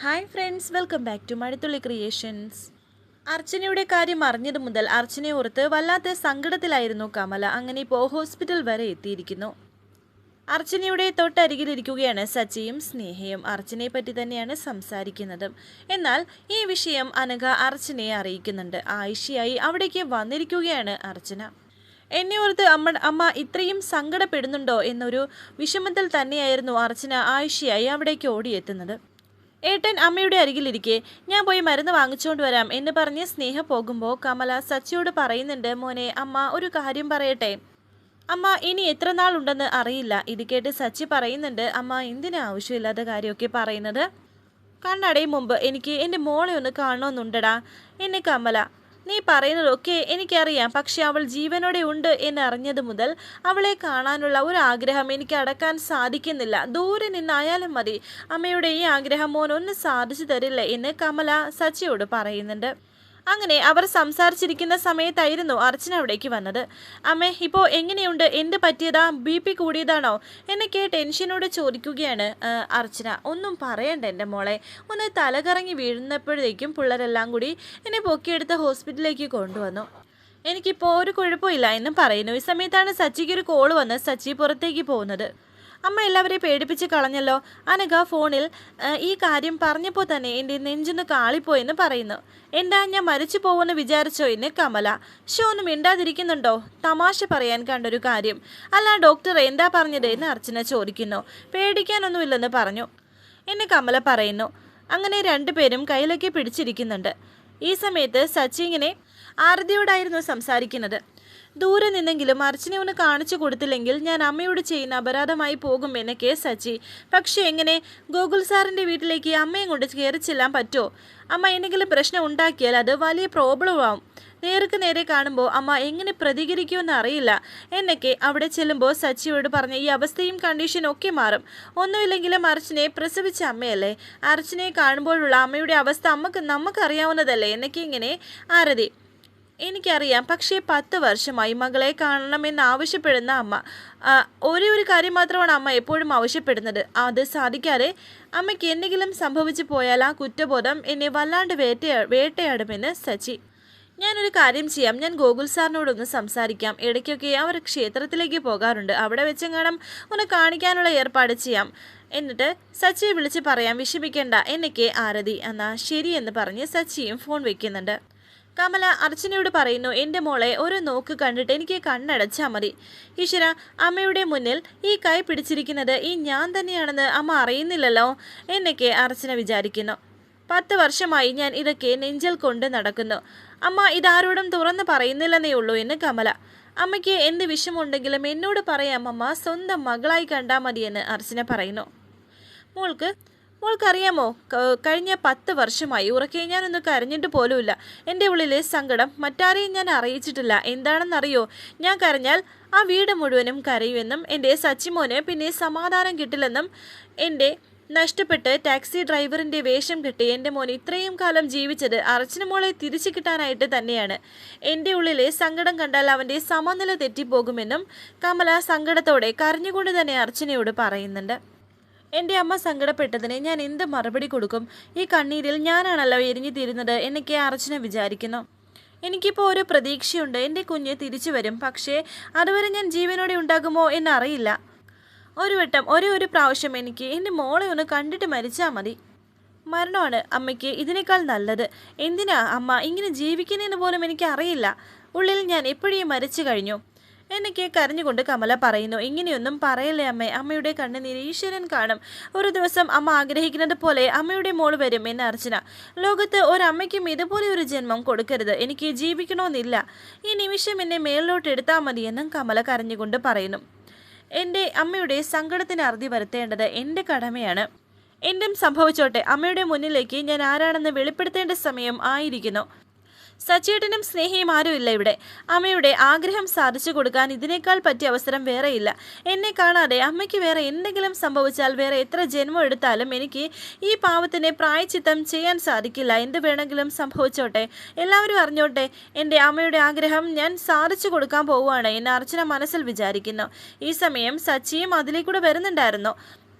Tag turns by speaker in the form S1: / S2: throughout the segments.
S1: Hi friends, welcome back to Mazhathulli creations. അർച്ചനയുടെ കാര്യം അറിഞ്ഞതു മുതൽ അർച്ചനയെ ഓർത്ത് വല്ലാത്ത സങ്കടത്തിലായിരുന്നു കമല. അങ്ങനെ ഇപ്പോൾ ഹോസ്പിറ്റൽ വരെ എത്തിയിരിക്കുന്നു. അർച്ചനയുടെ തൊട്ടരികിലിരിക്കുകയാണ് സച്ചിയും സ്നേഹയും. അർച്ചനയെ പറ്റി തന്നെയാണ് സംസാരിക്കുന്നത്. എന്നാൽ ഈ വിഷയം അനഘ അർച്ചനയെ അറിയിക്കുന്നുണ്ട്. ആയിഷയായി അവിടേക്ക് വന്നിരിക്കുകയാണ് അർച്ചന. എന്നെ ഓർത്ത് അമ്മ ഇത്രയും സങ്കടപ്പെടുന്നുണ്ടോ എന്നൊരു വിഷമത്തിൽ തന്നെയായിരുന്നു അർച്ചന ആയിഷയായി അവിടേക്ക് ഓടിയെത്തുന്നത്. ഏട്ടൻ അമ്മയുടെ അരികിലിരിക്കെ ഞാൻ പോയി മരുന്ന് വാങ്ങിച്ചുകൊണ്ട് വരാം എന്ന് പറഞ്ഞ് സ്നേഹ പോകുമ്പോൾ കമല സച്ചിയോട് പറയുന്നുണ്ട്, മോനെ അമ്മ ഒരു കാര്യം പറയട്ടെ. അമ്മ ഇനി എത്ര നാളുണ്ടെന്ന് അറിയില്ല. ഇത് കേട്ട് സച്ചി പറയുന്നുണ്ട്, അമ്മ എന്തിനാ ആവശ്യമില്ലാത്ത കാര്യമൊക്കെ പറയുന്നത്? കണ്ണടയും മുമ്പ് എനിക്ക് എൻ്റെ മോളെ ഒന്ന് കാണണമെന്നുണ്ടടാ. എന്നെ കമല, നീ പറയുന്നതൊക്കെ എനിക്കറിയാം. പക്ഷെ അവൾ ജീവനോടെ ഉണ്ട് എന്നറിഞ്ഞത് മുതൽ അവളെ കാണാനുള്ള ഒരു ആഗ്രഹം എനിക്ക് അടക്കാൻ സാധിക്കുന്നില്ല. ദൂരെ നിന്നായാലും മതി. അമ്മയുടെ ഈ ആഗ്രഹം മോൻ ഒന്ന് സാധിച്ചു തരില്ല എന്ന് കമല സച്ചിയോട് പറയുന്നുണ്ട്. അങ്ങനെ അവർ സംസാരിച്ചിരിക്കുന്ന സമയത്തായിരുന്നു അർച്ചന അവിടേക്ക് വന്നത്. അമ്മേ, ഇപ്പോൾ എങ്ങനെയുണ്ട്? എന്ത് പറ്റിയതാ? BP കൂടിയതാണോ എന്നൊക്കെ ടെൻഷനോട് ചോദിക്കുകയാണ് അർച്ചന. ഒന്നും പറയണ്ട എൻ്റെ മോളെ. ഒന്ന് തലകറങ്ങി വീഴുന്നപ്പോഴേക്കും പിള്ളേരെല്ലാം കൂടി എന്നെ പൊക്കിയെടുത്ത് ഹോസ്പിറ്റലിലേക്ക് കൊണ്ടുവന്നു. എനിക്കിപ്പോൾ ഒരു കുഴപ്പമില്ല എന്നും പറയുന്നു. ഈ സമയത്താണ് സച്ചിക്ക് ഒരു കോള് വന്ന് സച്ചി പുറത്തേക്ക് പോകുന്നത്. അമ്മ എല്ലാവരെയും പേടിപ്പിച്ച് കളഞ്ഞല്ലോ. അനഘ ഫോണിൽ ഈ കാര്യം പറഞ്ഞപ്പോൾ തന്നെ എൻ്റെ നെഞ്ചൊന്ന് കാളിപ്പോയെന്ന് പറയുന്നു. എന്താ, ഞാൻ മരിച്ചു പോകുമെന്ന് വിചാരിച്ചോ എന്ന് കമല. ഒന്നും മിണ്ടാതിരിക്കുന്നുണ്ടോ? തമാശ പറയാൻ കണ്ടൊരു കാര്യം. അല്ല ഡോക്ടർ എന്താ പറഞ്ഞത് എന്ന് അർച്ചന ചോദിക്കുന്നു. പേടിക്കാനൊന്നുമില്ലെന്ന് പറഞ്ഞു എന്ന് കമല പറയുന്നു. അങ്ങനെ രണ്ടുപേരും കയ്യിലൊക്കെ പിടിച്ചിരിക്കുന്നുണ്ട്. ഈ സമയത്ത് സച്ചി ഇങ്ങനെ ആരതിയോടായിരുന്നു സംസാരിക്കുന്നത്. ദൂരെ നിന്നെങ്കിലും അർച്ചനെ ഒന്ന് കാണിച്ചു കൊടുത്തില്ലെങ്കിൽ ഞാൻ അമ്മയോട് ചെയ്യുന്ന അപരാധമായി പോകും എന്നൊക്കെ സച്ചി. പക്ഷേ എങ്ങനെ? ഗോകുൽ സാറിൻ്റെ വീട്ടിലേക്ക് അമ്മയും കൊണ്ട് കയറി ചെല്ലാൻ പറ്റുമോ? അമ്മ എന്തെങ്കിലും പ്രശ്നം ഉണ്ടാക്കിയാൽ അത് വലിയ പ്രോബ്ലം ആവും. നേർക്ക് നേരെ കാണുമ്പോൾ അമ്മ എങ്ങനെ പ്രതികരിക്കുമെന്ന് അറിയില്ല എന്നൊക്കെ അവിടെ ചെല്ലുമ്പോൾ സച്ചിയോട് പറഞ്ഞ ഈ അവസ്ഥയും കണ്ടീഷനും ഒക്കെ മാറും. ഒന്നുമില്ലെങ്കിലും അർച്ചനയെ പ്രസവിച്ച അമ്മയല്ലേ. അർച്ചനയെ കാണുമ്പോഴുള്ള അമ്മയുടെ അവസ്ഥ നമുക്കറിയാവുന്നതല്ലേ എന്നൊക്കെ ഇങ്ങനെ ആരതി. എനിക്കറിയാം, പക്ഷേ 10 വർഷമായി മകളെ കാണണമെന്ന് ആവശ്യപ്പെടുന്ന അമ്മ. ഒരു കാര്യം മാത്രമാണ് അമ്മ എപ്പോഴും ആവശ്യപ്പെടുന്നത്. അത് സാധിക്കാതെ അമ്മയ്ക്ക് എന്തെങ്കിലും സംഭവിച്ചു പോയാൽ ആ കുറ്റബോധം എന്നെ വല്ലാണ്ട് വേട്ടയാടുമെന്ന് സച്ചി. ഞാനൊരു കാര്യം ചെയ്യാം, ഞാൻ ഗോകുൽ സാറിനോടൊന്ന് സംസാരിക്കാം. ഇടയ്ക്കൊക്കെ അവർ ക്ഷേത്രത്തിലേക്ക് പോകാറുണ്ട്. അവിടെ വെച്ചെങ്ങാനും ഒന്ന് കാണിക്കാനുള്ള ഏർപ്പാട് ചെയ്യാം. എന്നിട്ട് സച്ചിയെ വിളിച്ച് പറയാം, വിഷമിക്കേണ്ട എന്നൊക്കെ ആരതി. എന്നാ ശരിയെന്ന് പറഞ്ഞ് സച്ചിയും ഫോൺ വെക്കുന്നുണ്ട്. കമല അർച്ചനയോട് പറയുന്നു, എൻ്റെ മോളെ ഒരു നോക്ക് കണ്ടിട്ട് എനിക്ക് കണ്ണടച്ചാൽ മതി. ഈശ്വര, അമ്മയുടെ മുന്നിൽ ഈ കൈ പിടിച്ചിരിക്കുന്നത് ഈ ഞാൻ തന്നെയാണെന്ന് അമ്മ അറിയുന്നില്ലല്ലോ എന്നൊക്കെ അർച്ചന വിചാരിക്കുന്നു. 10 വർഷമായി ഞാൻ ഇതൊക്കെ നെഞ്ചിൽ കൊണ്ട് നടക്കുന്നു. അമ്മ ഇതാരോടും തുറന്ന് പറയുന്നില്ലെന്നേ ഉള്ളൂ എന്ന് കമല. അമ്മയ്ക്ക് എന്ത് വിഷമമുണ്ടെങ്കിലും എന്നോട് പറയാം അമ്മ, സ്വന്തം മകളായി കണ്ടാൽ മതിയെന്ന് അർച്ചന പറയുന്നു. മോൾക്കറിയാമോ, കഴിഞ്ഞ 10 വർഷമായി ഉറക്കെ ഞാനൊന്ന് കരഞ്ഞിട്ട് പോലുമില്ല. എൻ്റെ ഉള്ളിലെ സങ്കടം മറ്റാരെയും ഞാൻ അറിയിച്ചിട്ടില്ല. എന്താണെന്നറിയോ? ഞാൻ കരഞ്ഞാൽ ആ വീട് മുഴുവനും കരയുമെന്നും എൻ്റെ സച്ചിമോന് പിന്നെ സമാധാനം കിട്ടില്ലെന്നും എൻ്റെ നഷ്ടപ്പെട്ട് ടാക്സി ഡ്രൈവറിൻ്റെ വേഷം കെട്ടി എൻ്റെ മോൻ ഇത്രയും കാലം ജീവിച്ചത് അർച്ചന മോളെ തിരിച്ചു കിട്ടാനായിട്ട് തന്നെയാണ്. എൻ്റെ ഉള്ളിലെ സങ്കടം കണ്ടാൽ അവൻ്റെ സമനില തെറ്റിപ്പോകുമെന്നും കമല സങ്കടത്തോടെ കരഞ്ഞുകൊണ്ട് തന്നെ അർച്ചനയോട് പറയുന്നുണ്ട്. എൻ്റെ അമ്മ സങ്കടപ്പെട്ടതിന് ഞാൻ എന്ത് മറുപടി കൊടുക്കും? ഈ കണ്ണീരിൽ ഞാനാണല്ലോ എരിഞ്ഞു തീരുന്നത് എന്നൊക്കെ അർച്ചന വിചാരിക്കുന്നു. എനിക്കിപ്പോൾ ഒരു പ്രതീക്ഷയുണ്ട്, എൻ്റെ കുഞ്ഞ് തിരിച്ചു വരും. പക്ഷേ അതുവരെ ഞാൻ ജീവനോടെ ഉണ്ടാകുമോ എന്നറിയില്ല. ഒരു പ്രാവശ്യം എനിക്ക് എൻ്റെ മോളെ ഒന്ന് കണ്ടിട്ട് മരിച്ചാൽ മതി. മരണമാണ് അമ്മയ്ക്ക് ഇതിനേക്കാൾ നല്ലത്. എന്തിനാ അമ്മ ഇങ്ങനെ ജീവിക്കുന്നതെന്ന് പോലും എനിക്ക് അറിയില്ല. ഉള്ളിൽ ഞാൻ എപ്പോഴേ മരിച്ചു കഴിഞ്ഞു എന്നൊക്കെ കരഞ്ഞുകൊണ്ട് കമല പറയുന്നു. ഇങ്ങനെയൊന്നും പറയല്ലേ അമ്മേ, അമ്മയുടെ കണ്ണുനീര് ഈശ്വരൻ കാണും. ഒരു ദിവസം അമ്മ ആഗ്രഹിക്കുന്നത് പോലെ അമ്മയുടെ മോള് വരും എന്ന് അർച്ചന. ലോകത്ത് ഒരമ്മയ്ക്കും ഇതുപോലെ ഒരു ജന്മം കൊടുക്കരുത്. എനിക്ക് ജീവിക്കണമെന്നില്ല. ഈ നിമിഷം എന്നെ മേളിലോട്ട് എടുത്താൽ മതിയെന്നും കമല കരഞ്ഞുകൊണ്ട് പറയുന്നു. എൻ്റെ അമ്മയുടെ സങ്കടത്തിന് അറുതി വരുത്തേണ്ടത് എൻ്റെ കടമയാണ്. എന്തും സംഭവിച്ചോട്ടെ, അമ്മയുടെ മുന്നിലേക്ക് ഞാൻ ആരാണെന്ന് വെളിപ്പെടുത്തേണ്ട സമയം ആയിരിക്കുന്നു. സച്ചേട്ടനും സ്നേഹിയും ആരുമില്ല ഇവിടെ. അമ്മയുടെ ആഗ്രഹം സാധിച്ചു കൊടുക്കാൻ ഇതിനേക്കാൾ പറ്റിയ അവസരം വേറെയില്ല. എന്നെ കാണാതെ അമ്മയ്ക്ക് വേറെ എന്തെങ്കിലും സംഭവിച്ചാൽ വേറെ എത്ര ജന്മം എടുത്താലും എനിക്ക് ഈ പാവത്തിനെ പ്രായച്ചിത്തം ചെയ്യാൻ സാധിക്കില്ല. എന്ത് വേണമെങ്കിലും സംഭവിച്ചോട്ടെ, എല്ലാവരും അറിഞ്ഞോട്ടെ. എൻ്റെ അമ്മയുടെ ആഗ്രഹം ഞാൻ സാധിച്ചു കൊടുക്കാൻ പോവുകയാണ് എന്ന് അർച്ചന മനസ്സിൽ വിചാരിക്കുന്നു. ഈ സമയം സച്ചിയും അതിലേക്കൂടെ വരുന്നുണ്ടായിരുന്നു.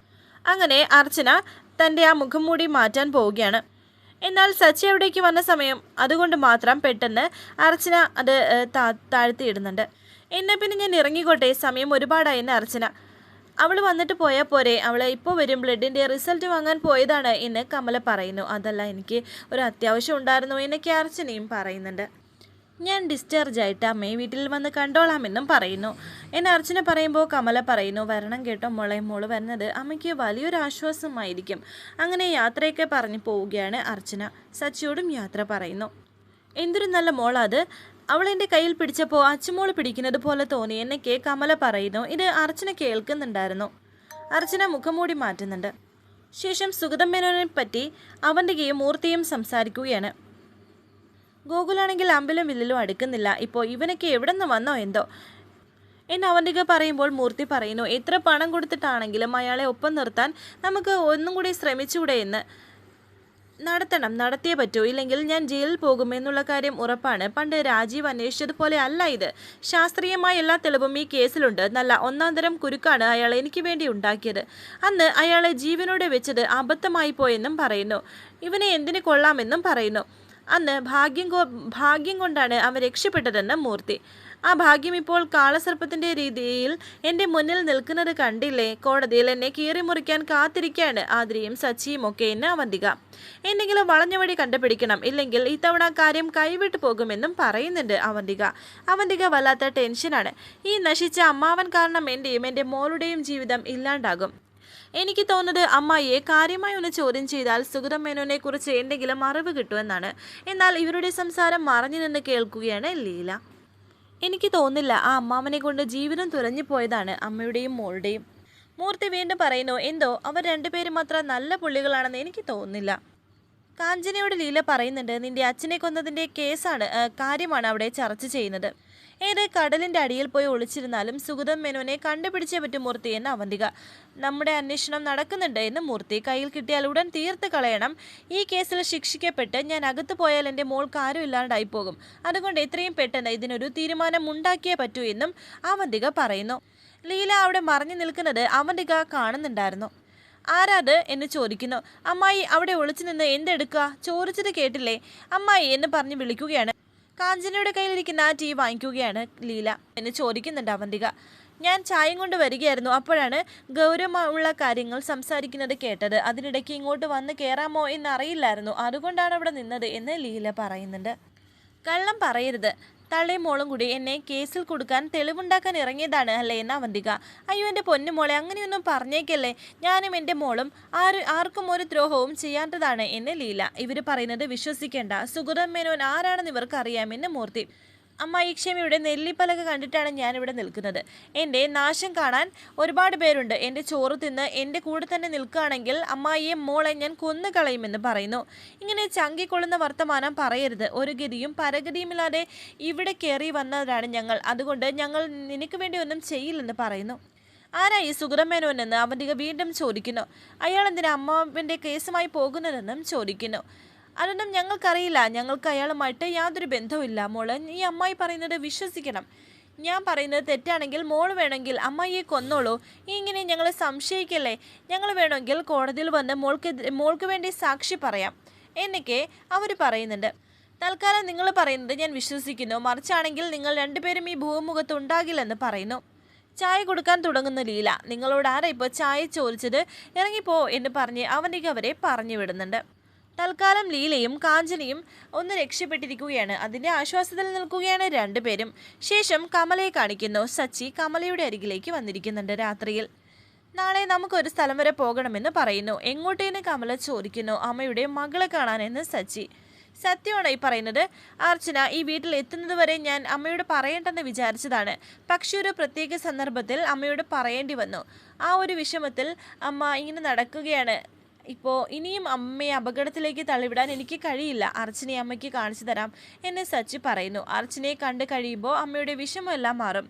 S1: അങ്ങനെ അർച്ചന തൻ്റെ ആ മുഖം മൂടി മാറ്റാൻ പോവുകയാണ്. എന്നാൽ സച്ചി അവിടേക്ക് വന്ന സമയം അതുകൊണ്ട് മാത്രം പെട്ടെന്ന് അർച്ചന അത് താഴ്ത്തിയിടുന്നുണ്ട്. എന്നാൽ പിന്നെ ഞാൻ ഇറങ്ങിക്കോട്ടെ, സമയം ഒരുപാടായെന്ന് അർച്ചന. അവൾ വന്നിട്ട് പോയാൽ പോരെ, അവൾ ഇപ്പോൾ വരും, ബ്ലഡിൻ്റെ റിസൾട്ട് വാങ്ങാൻ പോയതാണ് എന്ന് കമല പറയുന്നു. അതല്ല, എനിക്ക് ഒരു അത്യാവശ്യം ഉണ്ടായിരുന്നു എന്നൊക്കെ അർച്ചനയും പറയുന്നുണ്ട്. ഞാൻ ഡിസ്ചാർജ് ആയിട്ട് അമ്മയെ വീട്ടിൽ വന്ന് കണ്ടോളാമെന്നും പറയുന്നു. എന്നെ അർച്ചന പറയുമ്പോൾ കമല പറയുന്നു, വരണം കേട്ടോ മോളെ, മോള് വരുന്നത് അമ്മയ്ക്ക് വലിയൊരു ആശ്വാസമായിരിക്കും. അങ്ങനെ യാത്രയൊക്കെ പറഞ്ഞു പോവുകയാണ് അർച്ചന. സച്ചിയോടും യാത്ര പറയുന്നു. എന്തൊരു നല്ല മോളത്, അവൾ എൻ്റെ കയ്യിൽ പിടിച്ചപ്പോൾ അച്ചുമോള് പിടിക്കുന്നത് പോലെ തോന്നി എന്നൊക്കെ കമല പറയുന്നു. ഇത് അർച്ചന കേൾക്കുന്നുണ്ടായിരുന്നു. അർച്ചന മുഖംമൂടി മാറ്റുന്നുണ്ട്. ശേഷം സുഗതം മേനോനെ പറ്റി അവന്തികയും മൂർത്തിയും സംസാരിക്കുകയാണ്. ഗോകുലാണെങ്കിൽ അമ്പിലും വില്ലിലും അടുക്കുന്നില്ല, ഇപ്പോൾ ഇവനൊക്കെ എവിടെ നിന്ന് വന്നോ എന്തോ എന്ന് അവന്തിക പറയുമ്പോൾ മൂർത്തി പറയുന്നു, എത്ര പണം കൊടുത്തിട്ടാണെങ്കിലും അയാളെ ഒപ്പം നിർത്താൻ നമുക്ക് ഒന്നും കൂടി ശ്രമിച്ചുകൂടെ എന്ന്. നടത്തിയേ പറ്റൂ, ഇല്ലെങ്കിൽ ഞാൻ ജയിലിൽ പോകുമെന്നുള്ള കാര്യം ഉറപ്പാണ്. പണ്ട് രാജീവ് അന്വേഷിച്ചതുപോലെ അല്ല ഇത്. ശാസ്ത്രീയമായ എല്ലാ തെളിവും ഈ കേസിലുണ്ട്. നല്ല ഒന്നാന്തരം കുരുക്കാണ് അയാൾ എനിക്ക് വേണ്ടി ഉണ്ടാക്കിയത്. അന്ന് അയാളെ ജീവനോടെ വെച്ചത് അബദ്ധമായി പോയെന്നും പറയുന്നു. ഇവനെ എന്തിനു കൊള്ളാമെന്നും പറയുന്നു. അന്ന് ഭാഗ്യം കൊണ്ടാണ് അവൻ രക്ഷപ്പെട്ടതെന്ന് മൂർത്തി. ആ ഭാഗ്യം ഇപ്പോൾ കാളസർപ്പത്തിൻ്റെ രീതിയിൽ എൻ്റെ മുന്നിൽ നിൽക്കുന്നത് കണ്ടില്ലേ? കോടതിയിൽ എന്നെ കീറിമുറിക്കാൻ കാത്തിരിക്കുകയാണ് ആദ്രിയും സച്ചിയും ഒക്കെ എന്ന് അവന്തിക. എന്തെങ്കിലും വളഞ്ഞ വഴി കണ്ടുപിടിക്കണം, ഇല്ലെങ്കിൽ ഇത്തവണ കാര്യം കൈവിട്ടു പോകുമെന്നും പറയുന്നുണ്ട് അവന്തിക വല്ലാത്ത ടെൻഷനാണ്. ഈ നശിച്ച അമ്മാവൻ കാരണം എൻ്റെയും എൻ്റെ മോളുടെയും ജീവിതം ഇല്ലാണ്ടാകും. എനിക്ക് തോന്നുന്നത് അമ്മായിയെ കാര്യമായി ഒന്ന് ചോദ്യം ചെയ്താൽ സുഗതം മേനോനെ കുറിച്ച് എന്തെങ്കിലും അറിവ് കിട്ടുമെന്നാണ്. എന്നാൽ ഇവരുടെ സംസാരം മറഞ്ഞു നിന്ന് കേൾക്കുകയാണ് ലീല. എനിക്ക് തോന്നില്ല ആ അമ്മാവനെ കൊണ്ട് ജീവിതം തുലഞ്ഞു പോയതാണ് അമ്മയുടെയും മോളുടെയും. മൂർത്തി വീണ്ടും പറയുന്നു, എന്തോ അവർ രണ്ടുപേരും അത്ര നല്ല പുള്ളികളാണെന്ന് എനിക്ക് തോന്നുന്നില്ല. കാഞ്ചനയോട് ലീല പറയുന്നുണ്ട്, നിന്റെ അച്ഛനെ കൊന്നതിൻ്റെ കാര്യമാണ് അവിടെ ചർച്ച ചെയ്യുന്നത്. ഏത് കടലിൻ്റെ അടിയിൽ പോയി ഒളിച്ചിരുന്നാലും സുഗതം മേനോനെ കണ്ടുപിടിച്ചേ പറ്റും മൂർത്തി എന്ന് അവന്തിക. നമ്മുടെ അന്വേഷണം നടക്കുന്നുണ്ട് എന്ന് മൂർത്തി. കയ്യിൽ കിട്ടിയാൽ ഉടൻ തീർത്ത് കളയണം. ഈ കേസിൽ ശിക്ഷിക്കപ്പെട്ട് ഞാൻ അകത്ത് പോയാൽ എൻ്റെ മോൾക്ക് ആരും ഇല്ലാണ്ടായി പോകും. അതുകൊണ്ട് എത്രയും പെട്ടെന്ന് ഇതിനൊരു തീരുമാനം ഉണ്ടാക്കിയേ പറ്റൂ എന്നും അവന്തിക പറയുന്നു. ലീല അവിടെ മറഞ്ഞു നിൽക്കുന്നത് അവന്തിക കാണുന്നുണ്ടായിരുന്നു. ആരാത് എന്ന് ചോദിക്കുന്നു. അമ്മായി അവിടെ ഒളിച്ചു നിന്ന് എന്തെടുക്കുക? ചോദിച്ചത് കേട്ടില്ലേ അമ്മായി എന്ന് പറഞ്ഞ് വിളിക്കുകയാണ്. കാഞ്ചനയുടെ കയ്യിലിരിക്കുന്ന ആ ടീ വാങ്ങിക്കുകയാണ് ലീല എന്ന് ചോദിക്കുന്നുണ്ട് അവന്തിക. ഞാൻ ചായയും കൊണ്ട് വരികയായിരുന്നു, അപ്പോഴാണ് ഗൗരവമുള്ള കാര്യങ്ങൾ സംസാരിക്കുന്നത് കേട്ടത്. അതിനിടയ്ക്ക് ഇങ്ങോട്ട് വന്ന് കയറാമോ എന്നറിയില്ലായിരുന്നു, അതുകൊണ്ടാണ് അവിടെ നിന്നത് എന്ന് ലീല പറയുന്നുണ്ട്. കള്ളം പറയരുത്, തള്ളയും മോളും കൂടി എന്നെ കേസിൽ കൊടുക്കാൻ തെളിവുണ്ടാക്കാൻ ഇറങ്ങിയതാണ് അല്ലേ എന്ന് അവന്തിക. അയ്യോ എൻ്റെ പൊന്നുമോളെ, അങ്ങനെയൊന്നും പറഞ്ഞേക്കല്ലേ, ഞാനും എൻ്റെ മോളും ആർക്കും ഒരു ദ്രോഹവും ചെയ്യാത്തതാണ് എന്ന് ലീല. ഇവർ പറയുന്നത് വിശ്വസിക്കേണ്ട, സുഗതം മേനോൻ ആരാണെന്ന് ഇവർക്ക് അറിയാമെന്ന് മൂർത്തി. അമ്മായി ക്ഷമയുടെ നെല്ലിപ്പലക കണ്ടിട്ടാണ് ഞാനിവിടെ നിൽക്കുന്നത്. എൻ്റെ നാശം കാണാൻ ഒരുപാട് പേരുണ്ട്. എൻ്റെ ചോറ് തിന്ന് എൻ്റെ കൂടെ തന്നെ നിൽക്കുകയാണെങ്കിൽ അമ്മായിയെ മോളെ ഞാൻ കൊന്നുകളയുമെന്ന് പറയുന്നു. ഇങ്ങനെ ചങ്കിക്കൊള്ളുന്ന വർത്തമാനം പറയരുത്. ഒരു ഗതിയും പരഗതിയുമില്ലാതെ ഇവിടെ കയറി വന്നവരാണ് ഞങ്ങൾ. അതുകൊണ്ട് ഞങ്ങൾ നിനക്ക് വേണ്ടി ഒന്നും ചെയ്യില്ലെന്ന് പറയുന്നു. ആരാ ഈ സുഗതം മേനോനെന്ന് അവന്തിക വീണ്ടും ചോദിക്കുന്നു. അയാൾ എന്തിനാ അമ്മാവൻ്റെ കേസുമായി പോകുന്നതെന്നും ചോദിക്കുന്നു. അതൊന്നും ഞങ്ങൾക്കറിയില്ല, ഞങ്ങൾക്ക് അയാളുമായിട്ട് യാതൊരു ബന്ധവുമില്ല. മോള് ഈ അമ്മായി പറയുന്നത് വിശ്വസിക്കണം. ഞാൻ പറയുന്നത് തെറ്റാണെങ്കിൽ മോള് വേണമെങ്കിൽ അമ്മായിയെ കൊന്നോളൂ. ഇങ്ങനെ ഞങ്ങൾ സംശയിക്കല്ലേ. ഞങ്ങൾ വേണമെങ്കിൽ കോടതിയിൽ വന്ന് മോൾക്ക് വേണ്ടി സാക്ഷി പറയാം എന്നൊക്കെ അവർ പറയുന്നുണ്ട്. തൽക്കാലം നിങ്ങൾ പറയുന്നത് ഞാൻ വിശ്വസിക്കുന്നു, മറിച്ചാണെങ്കിൽ നിങ്ങൾ രണ്ടുപേരും ഈ ഭൂമുഖത്ത് ഉണ്ടാകില്ലെന്ന് പറയുന്നു. ചായ കൊടുക്കാൻ തുടങ്ങുന്ന ലീല, നിങ്ങളോട് ആരാ ഇപ്പോൾ ചായ ചോദിച്ചത്, ഇറങ്ങിപ്പോ എന്ന് പറഞ്ഞ് അവന്തിക അവരെ പറഞ്ഞു വിടുന്നുണ്ട്. തൽക്കാലം ലീലയും കാഞ്ചനയും ഒന്ന് രക്ഷപ്പെട്ടിരിക്കുകയാണ്. അതിൻ്റെ ആശ്വാസത്തിൽ നിൽക്കുകയാണ് രണ്ടുപേരും. ശേഷം കമലയെ കാണിക്കുന്നു. സച്ചി കമലയുടെ അരികിലേക്ക് വന്നിരിക്കുന്നുണ്ട് രാത്രിയിൽ. നാളെ നമുക്കൊരു സ്ഥലം വരെ പോകണമെന്ന് പറയുന്നു. എങ്ങോട്ടേന്ന് കമല ചോദിക്കുന്നു. അമ്മയുടെ മകളെ കാണാനെന്ന് സച്ചി. സത്യമാണ് ഈ പറയുന്നത്. അർച്ചന ഈ വീട്ടിൽ എത്തുന്നത് വരെ ഞാൻ അമ്മയോട് പറയേണ്ടെന്ന് വിചാരിച്ചതാണ്. പക്ഷേ ഒരു പ്രത്യേക സന്ദർഭത്തിൽ അമ്മയോട് പറയേണ്ടി വന്നു. ആ ഒരു വിഷമത്തിൽ അമ്മ ഇങ്ങനെ നടക്കുകയാണ്. ഇപ്പോൾ ഇനിയും അമ്മയെ അപകടത്തിലേക്ക് തള്ളിവിടാൻ എനിക്ക് കഴിയില്ല. അർച്ചനയെ അമ്മയ്ക്ക് കാണിച്ചു തരാം എന്ന് സച്ചി പറയുന്നു. അർച്ചനയെ കണ്ടു കഴിയുമ്പോൾ അമ്മയുടെ വിഷമമെല്ലാം മാറും.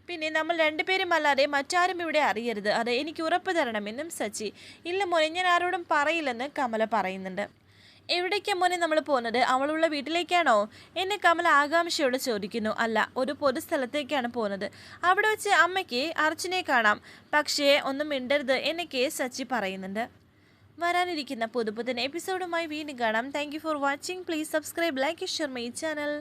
S1: പിന്നെ നമ്മൾ രണ്ടുപേരും അല്ലാതെ മറ്റാരും ഇവിടെ അറിയരുത്, അത് എനിക്ക് ഉറപ്പ് തരണമെന്നും സച്ചി. ഇല്ല മോനെ, ഞാൻ ആരോടും പറയില്ലെന്ന് കമല പറയുന്നുണ്ട്. എവിടേക്കാണ് മോനെ നമ്മൾ പോകുന്നത്? അവളുള്ള വീട്ടിലേക്കാണോ എന്നെ കമല ആകാംക്ഷയോട് ചോദിക്കുന്നു. അല്ല, ഒരു പൊതുസ്ഥലത്തേക്കാണ് പോകുന്നത്. അവിടെ വെച്ച് അമ്മയ്ക്ക് അർച്ചനയെ കാണാം, പക്ഷേ ഒന്നും മിണ്ടരുത് എന്നൊക്കെ സച്ചി പറയുന്നുണ്ട്. വരാനിരിക്കുന്ന പുതുപുത്തൻ എപ്പിസോഡുമായി വീണ്ടും കാണാം. Thank you for watching. Please subscribe, like, share my channel.